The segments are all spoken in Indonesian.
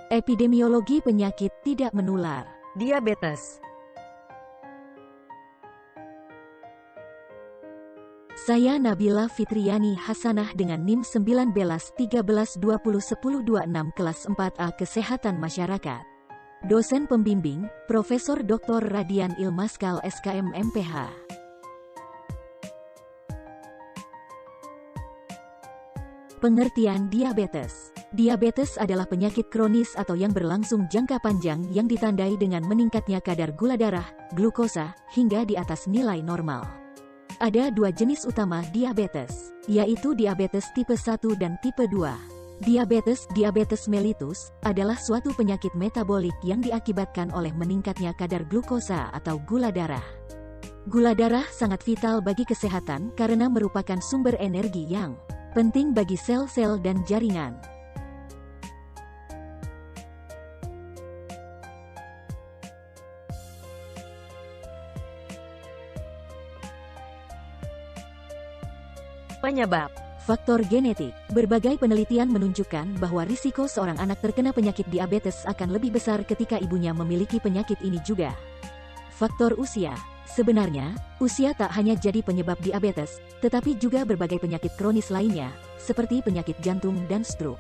Epidemiologi penyakit tidak menular. Diabetes. Saya Nabila Fitriani Hasanah dengan NIM 1913201026 kelas 4A Kesehatan Masyarakat. Dosen pembimbing, Profesor Dr. Radian Ilmaskal SKM MPH. Pengertian diabetes. Diabetes adalah penyakit kronis atau yang berlangsung jangka panjang yang ditandai dengan meningkatnya kadar gula darah, glukosa, hingga di atas nilai normal. Ada dua jenis utama diabetes, yaitu diabetes tipe 1 dan tipe 2. Diabetes mellitus adalah suatu penyakit metabolik yang diakibatkan oleh meningkatnya kadar glukosa atau gula darah. Gula darah sangat vital bagi kesehatan karena merupakan sumber energi yang penting bagi sel-sel dan jaringan. Penyebab. Faktor genetik. Berbagai penelitian menunjukkan bahwa risiko seorang anak terkena penyakit diabetes akan lebih besar ketika ibunya memiliki penyakit ini juga. Faktor usia. Sebenarnya, usia tak hanya jadi penyebab diabetes, tetapi juga berbagai penyakit kronis lainnya, seperti penyakit jantung dan stroke.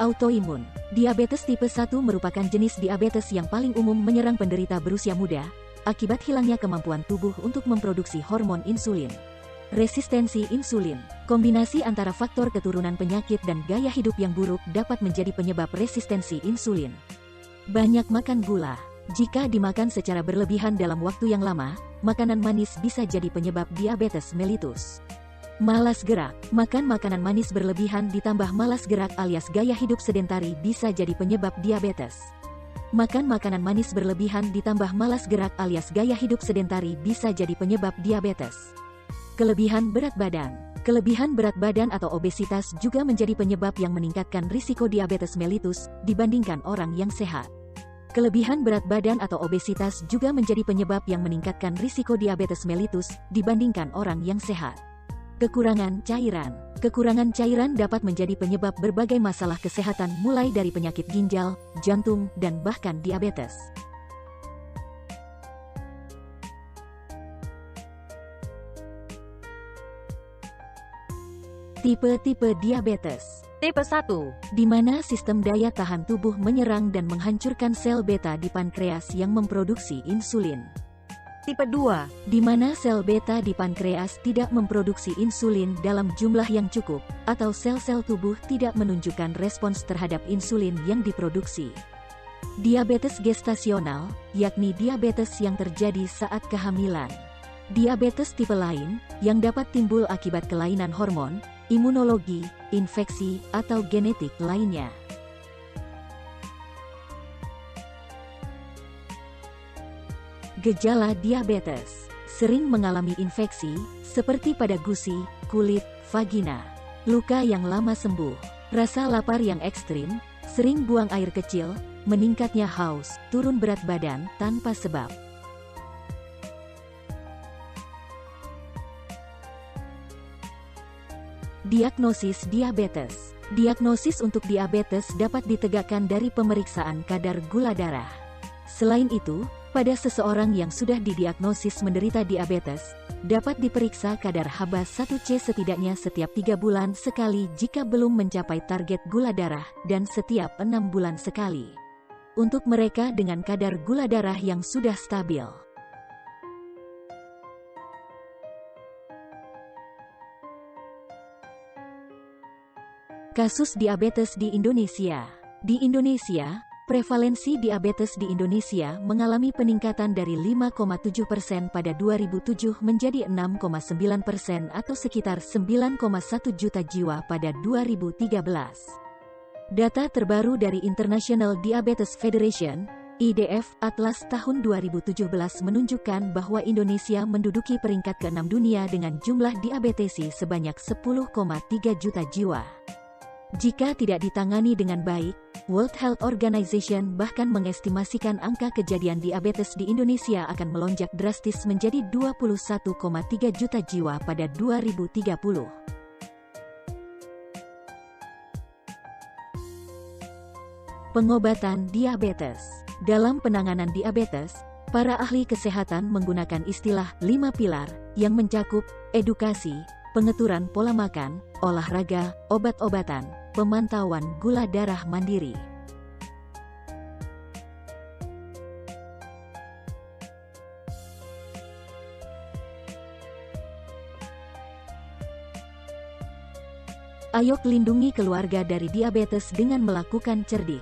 Autoimun. Diabetes tipe 1 merupakan jenis diabetes yang paling umum menyerang penderita berusia muda, akibat hilangnya kemampuan tubuh untuk memproduksi hormon insulin. Resistensi insulin. Kombinasi antara faktor keturunan penyakit dan gaya hidup yang buruk dapat menjadi penyebab resistensi insulin. Banyak makan gula. Jika dimakan secara berlebihan dalam waktu yang lama, makanan manis bisa jadi penyebab diabetes mellitus. Malas gerak. Makan makanan manis berlebihan ditambah malas gerak alias gaya hidup sedentari bisa jadi penyebab diabetes. Makan makanan manis berlebihan ditambah malas gerak alias gaya hidup sedentari bisa jadi penyebab diabetes. Kelebihan berat badan. Kelebihan berat badan atau obesitas juga menjadi penyebab yang meningkatkan risiko diabetes mellitus dibandingkan orang yang sehat. Kelebihan berat badan atau obesitas juga menjadi penyebab yang meningkatkan risiko diabetes mellitus dibandingkan orang yang sehat. Kekurangan cairan. Kekurangan cairan dapat menjadi penyebab berbagai masalah kesehatan mulai dari penyakit ginjal, jantung, dan bahkan diabetes. Tipe-tipe diabetes. Tipe 1. Di mana sistem daya tahan tubuh menyerang dan menghancurkan sel beta di pankreas yang memproduksi insulin. Tipe 2. Di mana sel beta di pankreas tidak memproduksi insulin dalam jumlah yang cukup, atau sel-sel tubuh tidak menunjukkan respons terhadap insulin yang diproduksi. Diabetes gestasional, yakni diabetes yang terjadi saat kehamilan. Diabetes tipe lain, yang dapat timbul akibat kelainan hormon, imunologi, infeksi, atau genetik lainnya. Gejala diabetes. Sering mengalami infeksi, seperti pada gusi, kulit, vagina. Luka yang lama sembuh. Rasa lapar yang ekstrim, sering buang air kecil, meningkatnya haus, turun berat badan tanpa sebab. Diagnosis diabetes. Diagnosis untuk diabetes dapat ditegakkan dari pemeriksaan kadar gula darah. Selain itu, pada seseorang yang sudah didiagnosis menderita diabetes, dapat diperiksa kadar HbA1c setidaknya setiap 3 bulan sekali jika belum mencapai target gula darah, dan setiap 6 bulan sekali. Untuk mereka dengan kadar gula darah yang sudah stabil. Kasus diabetes di Indonesia. Di Indonesia, prevalensi diabetes di Indonesia mengalami peningkatan dari 5,7% pada 2007 menjadi 6,9% atau sekitar 9,1 juta jiwa pada 2013. Data terbaru dari International Diabetes Federation, IDF, Atlas tahun 2017 menunjukkan bahwa Indonesia menduduki peringkat ke-6 dunia dengan jumlah diabetesi sebanyak 10,3 juta jiwa. Jika tidak ditangani dengan baik, World Health Organization bahkan mengestimasikan angka kejadian diabetes di Indonesia akan melonjak drastis menjadi 21,3 juta jiwa pada 2030. Pengobatan diabetes. Dalam penanganan diabetes, para ahli kesehatan menggunakan istilah 5 pilar yang mencakup edukasi, pengaturan pola makan, olahraga, obat-obatan, pemantauan gula darah mandiri. Ayo lindungi keluarga dari diabetes dengan melakukan cerdik.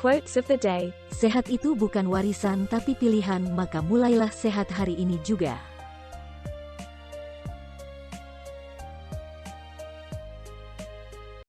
Quotes of the day. Sehat itu bukan warisan tapi pilihan, maka mulailah sehat hari ini juga.